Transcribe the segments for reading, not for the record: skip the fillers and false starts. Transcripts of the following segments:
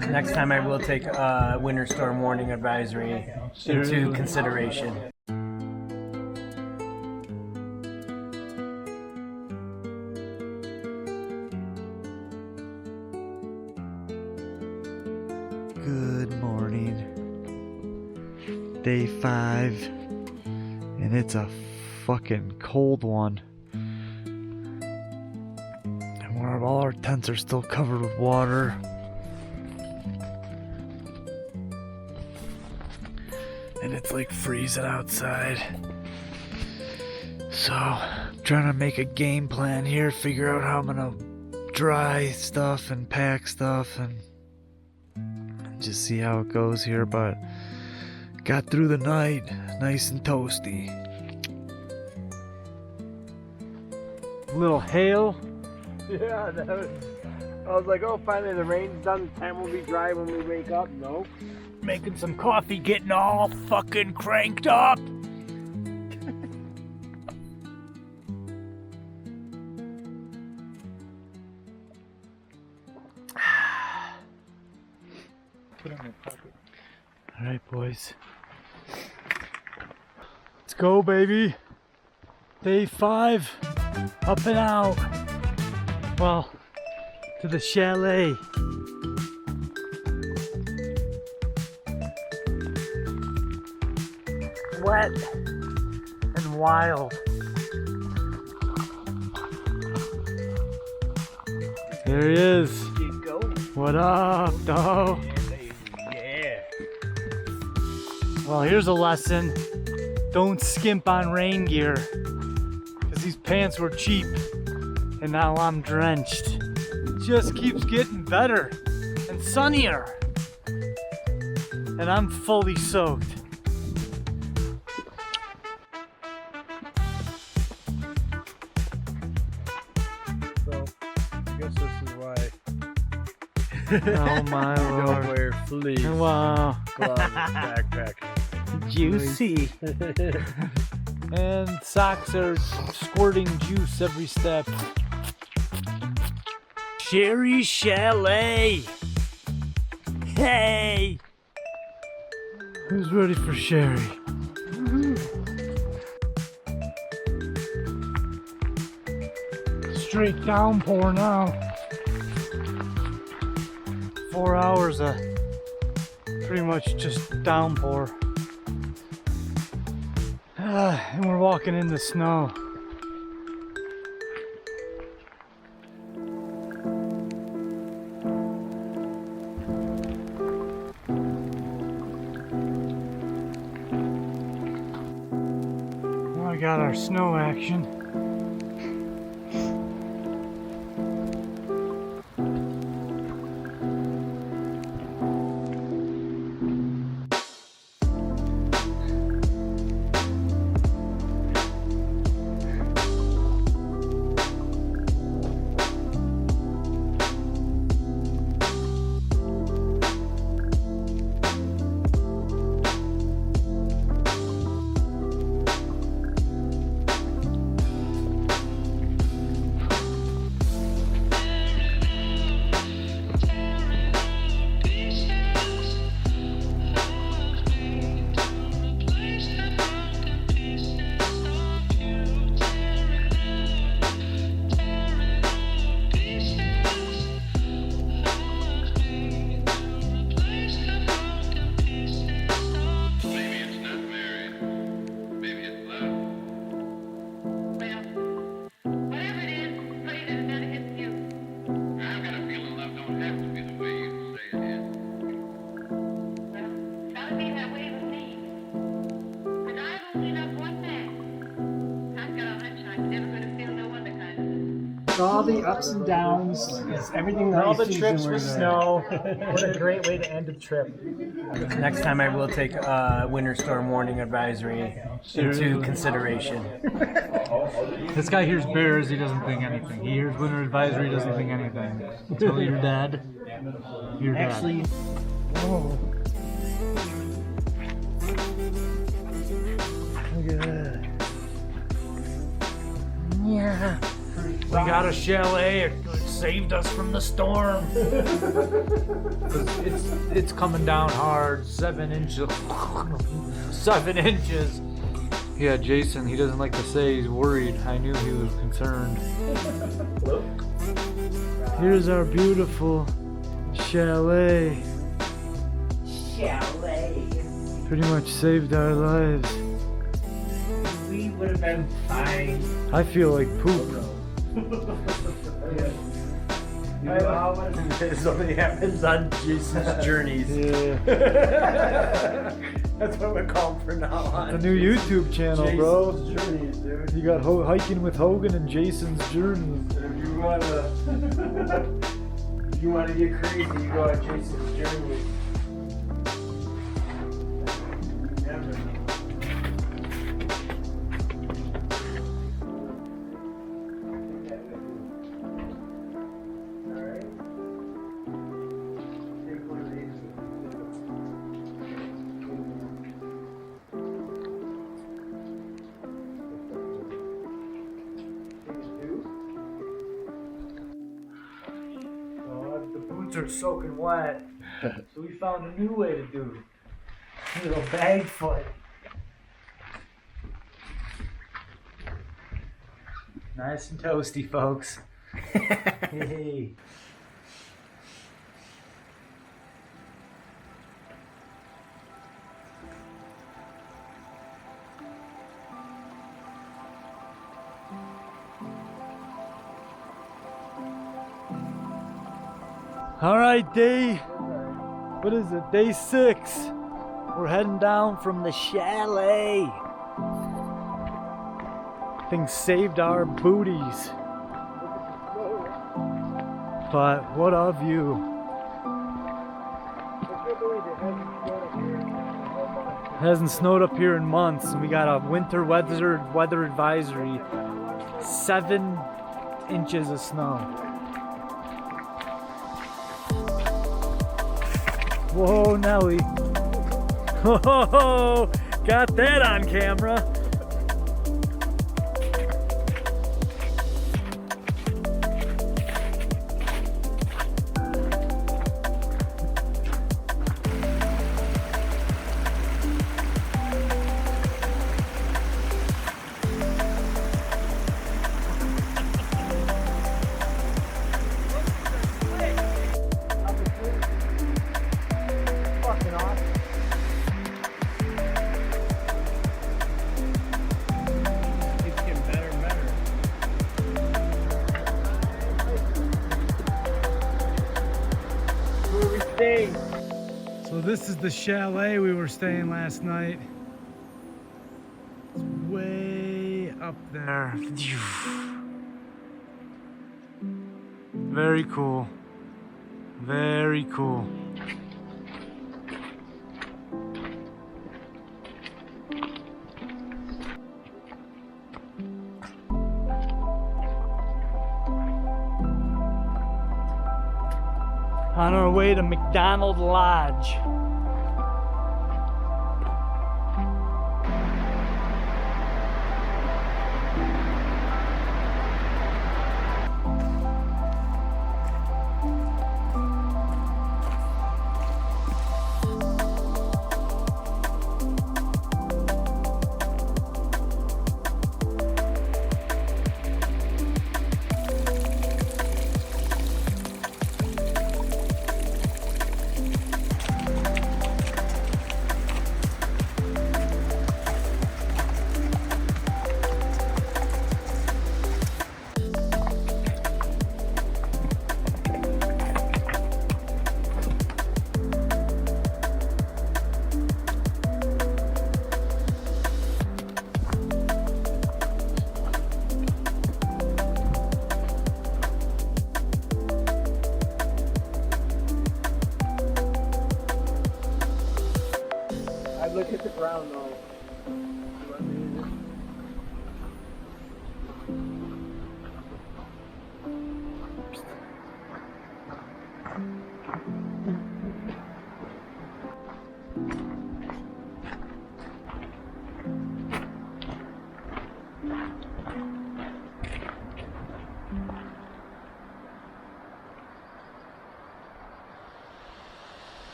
Next time I will take winter storm warning advisory into consideration. Good morning. Day 5. And it's a fucking cold one. And all our tents are still covered with water. And it's like freezing outside. So, I'm trying to make a game plan here, figure out how I'm gonna dry stuff and pack stuff and just see how it goes here. But got through the night nice and toasty. Little hail. Yeah, I was like, oh, finally the rain's done. The tent will be dry when we wake up. Nope. Making some coffee, getting all fucking cranked up. Put it in your pocket. Alright, boys. Let's go, baby. Day 5. Up and out. Well, to the chalet. Wet and wild. There he is. What up, dog? Yeah. Well, here's a lesson. Don't skimp on rain gear. Because these pants were cheap. And now I'm drenched. It just keeps getting better and sunnier. And I'm fully soaked. So, I guess this is why Oh my I don't lord. wear fleece Wow. gloves backpacking. Juicy. And socks are squirting juice every step. Sperry Chalet. Hey. Who's ready for sherry? Straight downpour now. 4 hours of pretty much just downpour. And we're walking in the snow. Now we got our snow action. All the ups and downs, everything that All the trips with snow. What a great way to end the trip. Next time I will take winter storm warning advisory into consideration. This guy hears bears, he doesn't think anything. He hears winter advisory, he doesn't think anything. Until you're dead. You're dead. actually. Whoa. Look at that. Yeah. got a chalet. It saved us from the storm. it's coming down hard. 7 inches. 7 inches. Yeah, Jason, he doesn't like to say he's worried. I knew he was concerned. Here's our beautiful chalet. Chalet. Pretty much saved our lives. We would have been fine. I feel like poop. This only happens on Jason's journeys. Yeah. That's what we call him from now on. The new YouTube channel, Jason's bro. Journeys, dude. You got hiking with Hogan and Jason's Journey. If you wanna get crazy, you go on Jason's Journey. The boots are soaking wet, so we found a new way to do it. A little bag foot. Nice and toasty, folks. Hey. All right, what is it? Day 6. We're heading down from the chalet. Things saved our booties. But what of you? It hasn't snowed up here in months, and we got a winter weather advisory. 7 inches of snow. Whoa, Nelly. Whoa, got that on camera. So this is the chalet we were staying last night. It's way up there. Very cool. Very cool. On our way to McDonald Lodge. Look at the ground though.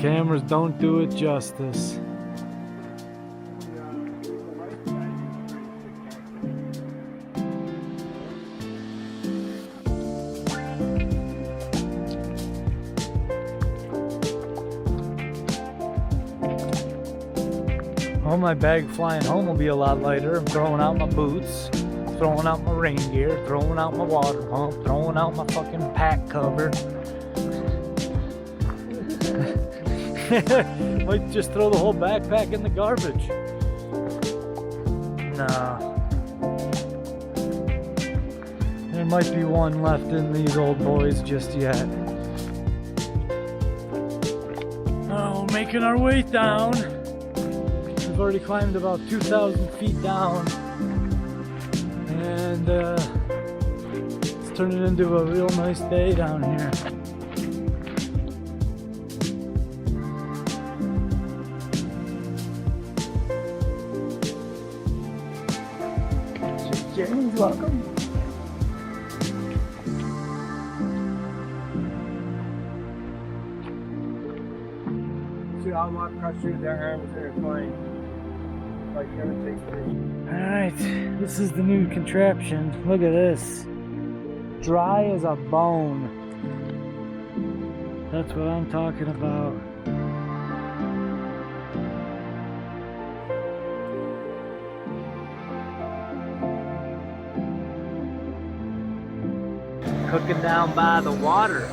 cameras don't do it justice. Well, my bag flying home will be a lot lighter. I'm throwing out my boots, throwing out my rain gear, throwing out my water pump, throwing out my fucking pack cover. Might just throw the whole backpack in the garbage. Nah. There might be one left in these old boys just yet. Oh, making our way down. We've already climbed about 2,000 feet down. And it's turning into a real nice day down here. Jeremy's welcome. See how much pressure their arms are flying. Like everything's free. Alright, this is the new contraption. Look at this. Dry as a bone. That's what I'm talking about. Cooking down by the water.